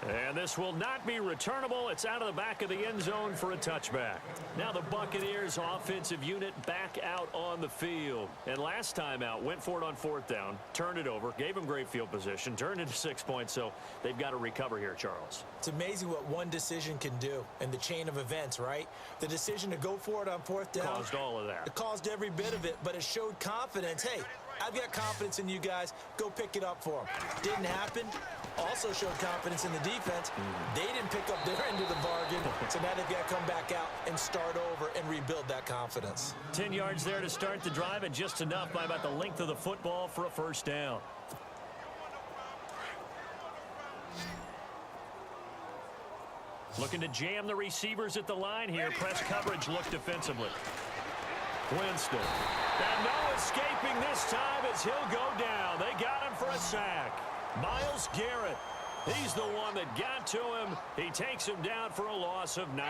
And this will not be returnable. It's out of the back of the end zone for a touchback. Now the Buccaneers offensive unit back out on the field. And last time out, went for it on 4th down, turned it over, gave them great field position, turned into 6 points, so they've got to recover here, Charles. It's amazing what one decision can do in the chain of events, right? The decision to go for it on 4th down. Caused all of that. It caused every bit of it, but it showed confidence. Hey, I've got confidence in you guys. Go pick it up for them. Didn't happen. Also showed confidence in the defense. They didn't pick up their end of the bargain, so now they've got to come back out and start over and rebuild that confidence. 10 yards there to start the drive, and just enough by about the length of the football for a first down. Looking to jam the receivers at the line here. Press coverage look defensively. Winston. And no escaping this time as he'll go down. They got him for a sack. Myles Garrett. He's the one that got to him. He takes him down for a loss of 9.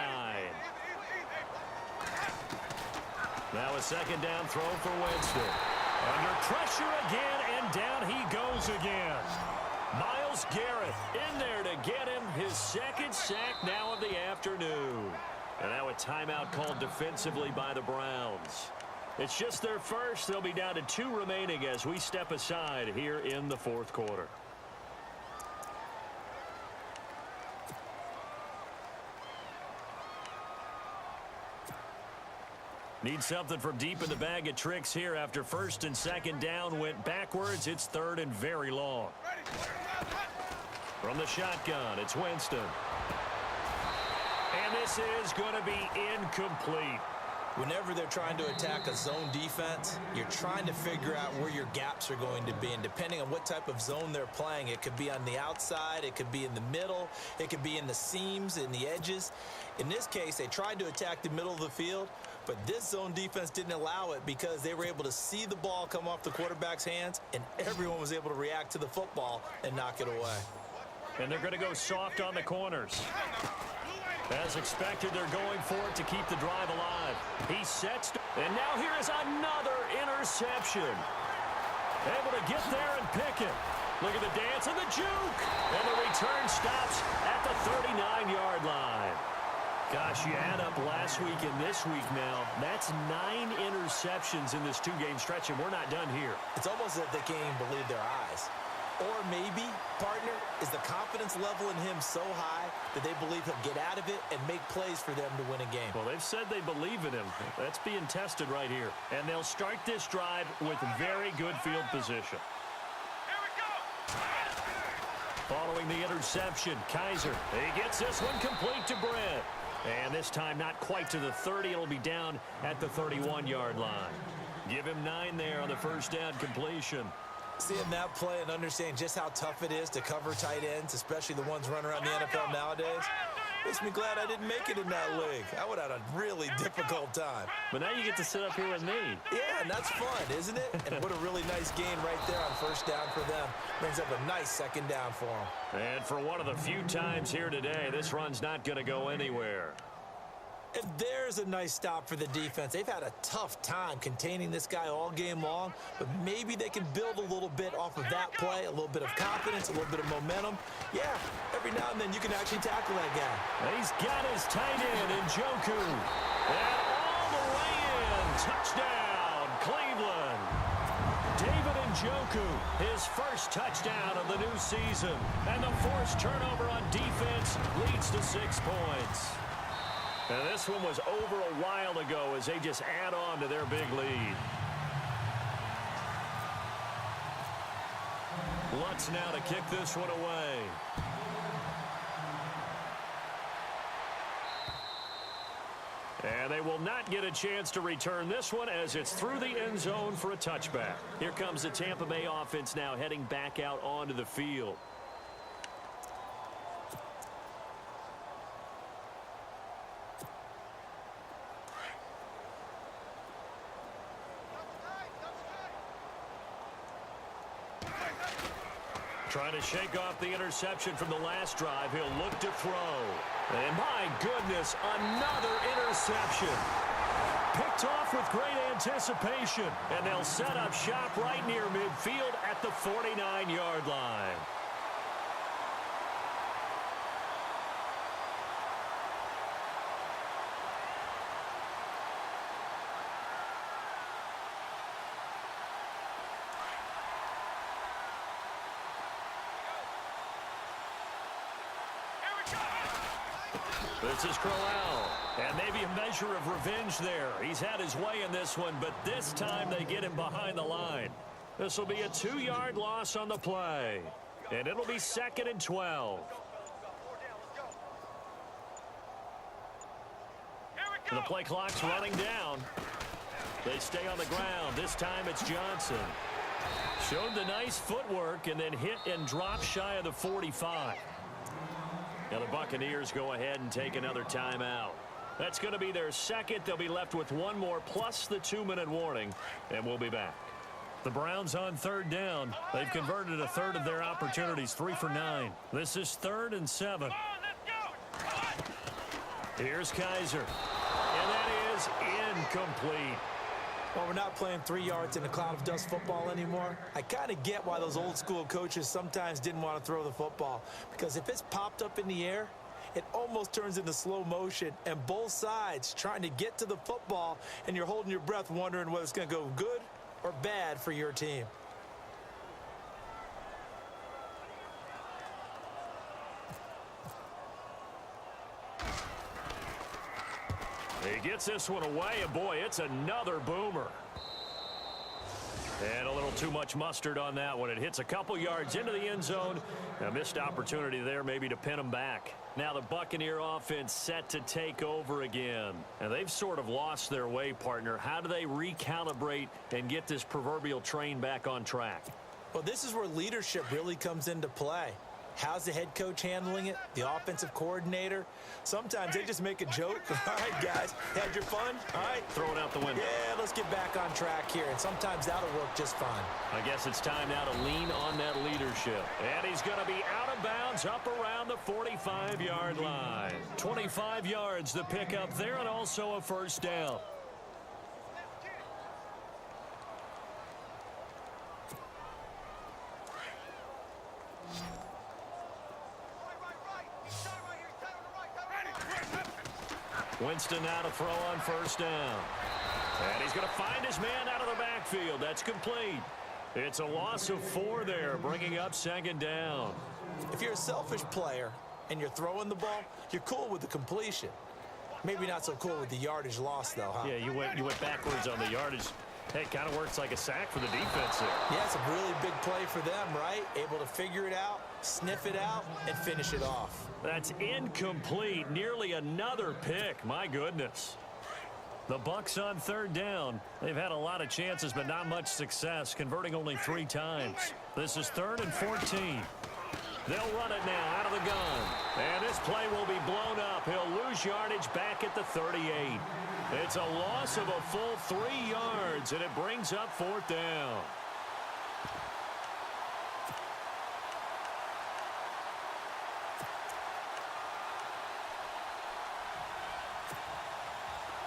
Now a second down throw for Winston. Under pressure again, and down he goes again. Myles Garrett in there to get him his 2nd sack now of the afternoon. And now a timeout called defensively by the Browns. It's just their first. They'll be down to 2 remaining as we step aside here in the 4th quarter. Need something from deep in the bag of tricks here after 1st and 2nd down went backwards. It's 3rd and very long. From the shotgun, it's Winston. And this is going to be incomplete. Whenever they're trying to attack a zone defense, you're trying to figure out where your gaps are going to be. And depending on what type of zone they're playing, it could be on the outside, it could be in the middle, it could be in the seams, in the edges. In this case, they tried to attack the middle of the field, but this zone defense didn't allow it because they were able to see the ball come off the quarterback's hands, and everyone was able to react to the football and knock it away. And they're going to go soft on the corners. As expected, they're going for it to keep the drive alive. He sets, and now here is another interception. Able to get there and pick it. Look at the dance and the juke. And the return stops at the 39-yard line. Gosh, you add up last week and this week now. That's 9 interceptions in this 2-game stretch, and we're not done here. It's almost as if they can't even believe their eyes. Or maybe, partner, is the confidence level in him so high that they believe he'll get out of it and make plays for them to win a game. Well, they've said they believe in him. That's being tested right here. And they'll start this drive with very good field position. Here we go. Following the interception, Kaiser. He gets this one complete to Brett. And this time not quite to the 30. It'll be down at the 31-yard line. Give him 9 there on the first down completion. Seeing that play and understanding just how tough it is to cover tight ends, especially the ones running around the NFL nowadays, makes me glad I didn't make it in that league. I would have had a really difficult time. But now you get to sit up here with me. Yeah, and that's fun, isn't it? And what a really nice gain right there on first down for them. Brings up a nice second down for them. And for one of the few times here today, this run's not going to go anywhere. And there's a nice stop for the defense. They've had a tough time containing this guy all game long, but maybe they can build a little bit off of that play, a little bit of confidence, a little bit of momentum. Yeah, every now and then you can actually tackle that guy. He's got his tight end in Njoku. And all the way in. Touchdown, Cleveland. David his first touchdown of the new season. And the forced turnover on defense leads to 6 points. And this one was over a while ago as they just add on to their big lead. Lutz now to kick this one away. And they will not get a chance to return this one as it's through the end zone for a touchback. Here comes the Tampa Bay offense now heading back out onto the field. Trying to shake off the interception from the last drive. He'll look to throw. And my goodness, another interception. Picked off with great anticipation. And they'll set up shop right near midfield at the 49-yard line. This is Crowell, and maybe a measure of revenge there. He's had his way in this one, but this time they get him behind the line. This will be a 2-yard loss on the play, and it'll be 2nd and 12. And the play clock's running down. They stay on the ground. This time it's Johnson. Showed the nice footwork and then hit and drop shy of the 45. Now the Buccaneers go ahead and take another timeout. That's going to be their second. They'll be left with one more plus the 2-minute warning, and we'll be back. The Browns on 3rd down. They've converted a third of their opportunities, 3 for 9. This is 3rd and 7. Here's Kaiser, and that is incomplete. Well, we're not playing 3 yards in a cloud of dust football anymore. I kind of get why those old school coaches sometimes didn't want to throw the football. Because if it's popped up in the air, it almost turns into slow motion. And both sides trying to get to the football, and you're holding your breath wondering whether it's going to go good or bad for your team. He gets this one away, and boy, it's another boomer. And a little too much mustard on that one. It hits a couple yards into the end zone. A missed opportunity there maybe to pin him back. Now the Buccaneer offense set to take over again. And they've sort of lost their way, partner. How do they recalibrate and get this proverbial train back on track? Well, this is where leadership really comes into play. How's the head coach handling it? The offensive coordinator? Sometimes they just make a joke. All right, guys, had your fun? All right. Throw it out the window. Yeah, let's get back on track here. And sometimes that'll work just fine. I guess it's time now to lean on that leadership. And he's going to be out of bounds up around the 45-yard line. 25 yards to pick up there, and also a first down. Winston now to throw on first down. And he's going to find his man out of the backfield. That's complete. It's a loss of 4 there, bringing up 2nd down. If you're a selfish player and you're throwing the ball, you're cool with the completion. Maybe not so cool with the yardage loss, though, huh? Yeah, you went backwards on the yardage. Hey, it kind of works like a sack for the defense there. Yeah, it's a really big play for them, right? Able to figure it out, sniff it out, and finish it off. That's incomplete. Nearly another pick. My goodness. The Bucs on 3rd down. They've had a lot of chances, but not much success, converting only 3 times. This is 3rd and 14. They'll run it now out of the gun. And this play will be blown up. He'll lose yardage back at the 38. It's a loss of a full 3 yards, and it brings up 4th down.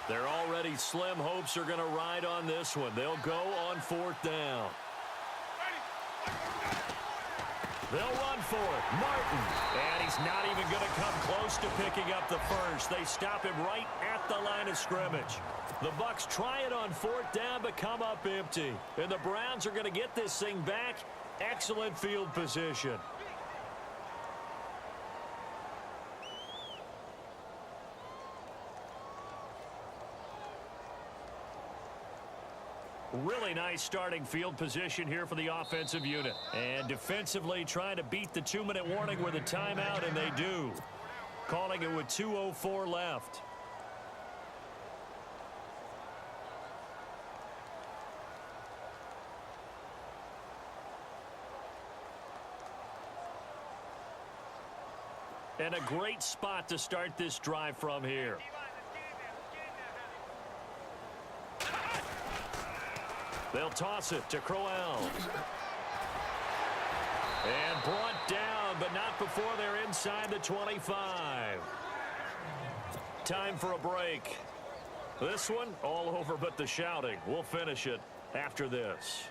Their already slim hopes are going to ride on this one. They'll go on 4th down. They'll run for it. Martin. And he's not even going to come close to picking up the first. They stop him right at the line of scrimmage. The Bucs try it on 4th down, but come up empty. And the Browns are going to get this thing back. Excellent field position. Really nice starting field position here for the offensive unit. And defensively trying to beat the 2-minute warning with a timeout, and they do. Calling it with 2:04 left. And a great spot to start this drive from here. They'll toss it to Crowell. And brought down, but not before they're inside the 25. Time for a break. This one, all over but the shouting. We'll finish it after this.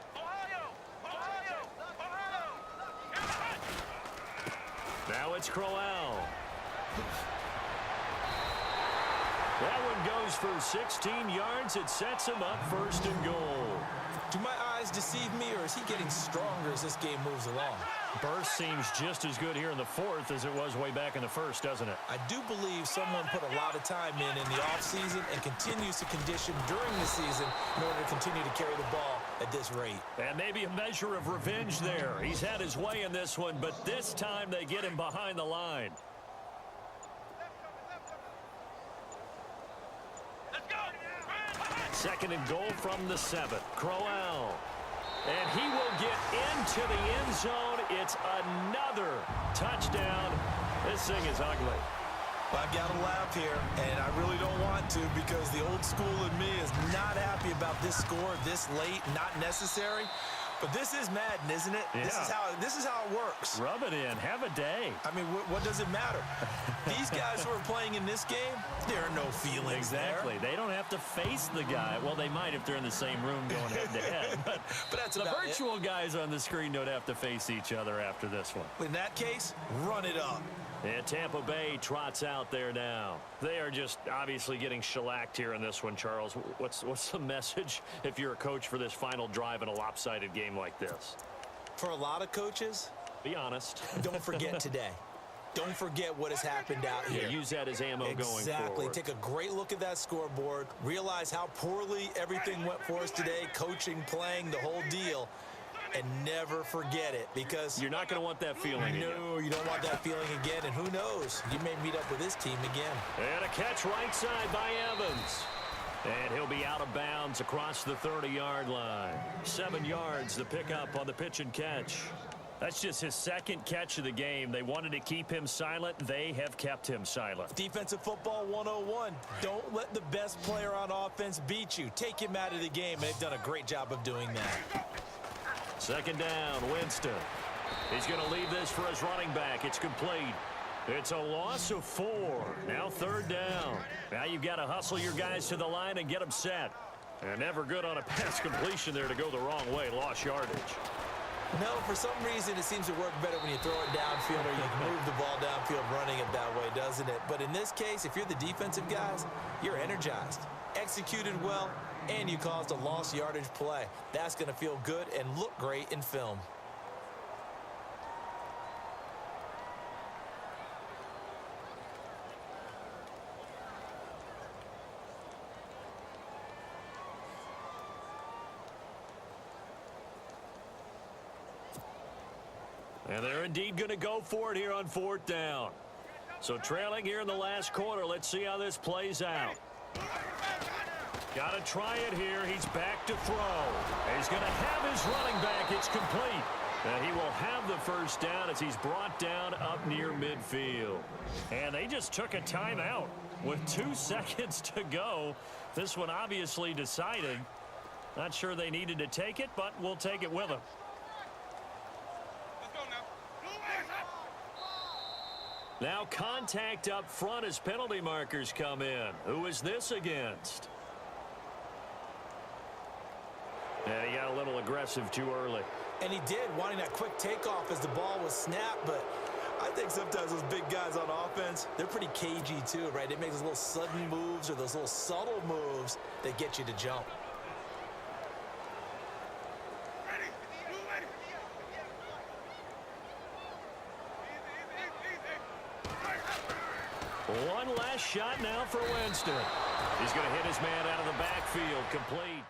Now it's Crowell. That one goes for 16 yards. It sets him up 1st and goal. Do my eyes deceive me, or is he getting stronger as this game moves along? Burst seems just as good here in the 4th as it was way back in the 1st, doesn't it? I do believe someone put a lot of time in the offseason and continues to condition during the season in order to continue to carry the ball at this rate. And maybe a measure of revenge there. He's had his way in this one, but this time they get him behind the line. Second and goal from the 7th. Crowell. And he will get into the end zone. It's another touchdown. This thing is ugly. Well, I've got to laugh here, and I really don't want to because the old school in me is not happy about this score this late, not necessary. But this is Madden, isn't it? Yeah. This is how it works. Rub it in. Have a day. I mean, what does it matter? These guys who are playing in this game, there are no feelings Exactly. there. They don't have to face the guy. Well, they might if they're in the same room going head-to-head. But that's the about virtual guys on the screen don't have to face each other after this one. In that case, run it up. And Tampa Bay trots out there now. They are just obviously getting shellacked here in this one, Charles. What's the message if you're a coach for this final drive in a lopsided game like this? For a lot of coaches, be honest. Don't forget today. Don't forget what has happened out here. Yeah, use that as ammo going forward. Exactly. Take a great look at that scoreboard. Realize how poorly everything went for us today, coaching, playing, the whole deal. And never forget it, because you're not going to want that feeling again. No, you don't want that feeling again, and who knows? You may meet up with this team again. And a catch right side by Evans. And he'll be out of bounds across the 30-yard line. 7 yards to pick up on the pitch and catch. That's just his 2nd catch of the game. They wanted to keep him silent. They have kept him silent. Defensive football 101. Don't let the best player on offense beat you. Take him out of the game. They've done a great job of doing that. 2nd down, Winston. He's going to leave this for his running back. It's complete. It's a loss of 4. Now 3rd down. Now you've got to hustle your guys to the line and get them set. And never good on a pass completion there to go the wrong way. Lost yardage. No, for some reason it seems to work better when you throw it downfield or you can move the ball downfield running it that way, doesn't it? But in this case, if you're the defensive guys, you're energized, executed well, and you caused a lost yardage play. That's going to feel good and look great in film. And they're indeed going to go for it here on 4th down. So trailing here in the last quarter. Let's see how this plays out. Got to try it here. He's back to throw. He's going to have his running back. It's complete. And he will have the 1st down as he's brought down up near midfield. And they just took a timeout with 2 seconds to go. This one obviously decided. Not sure they needed to take it, but we'll take it with them. Now contact up front as penalty markers come in. Who is this against? And he got a little aggressive too early. And he did, wanting that quick takeoff as the ball was snapped. But I think sometimes those big guys on offense, they're pretty cagey too, right? They make those little sudden moves or those little subtle moves that get you to jump. One last shot now for Winston. He's going to hit his man out of the backfield, complete.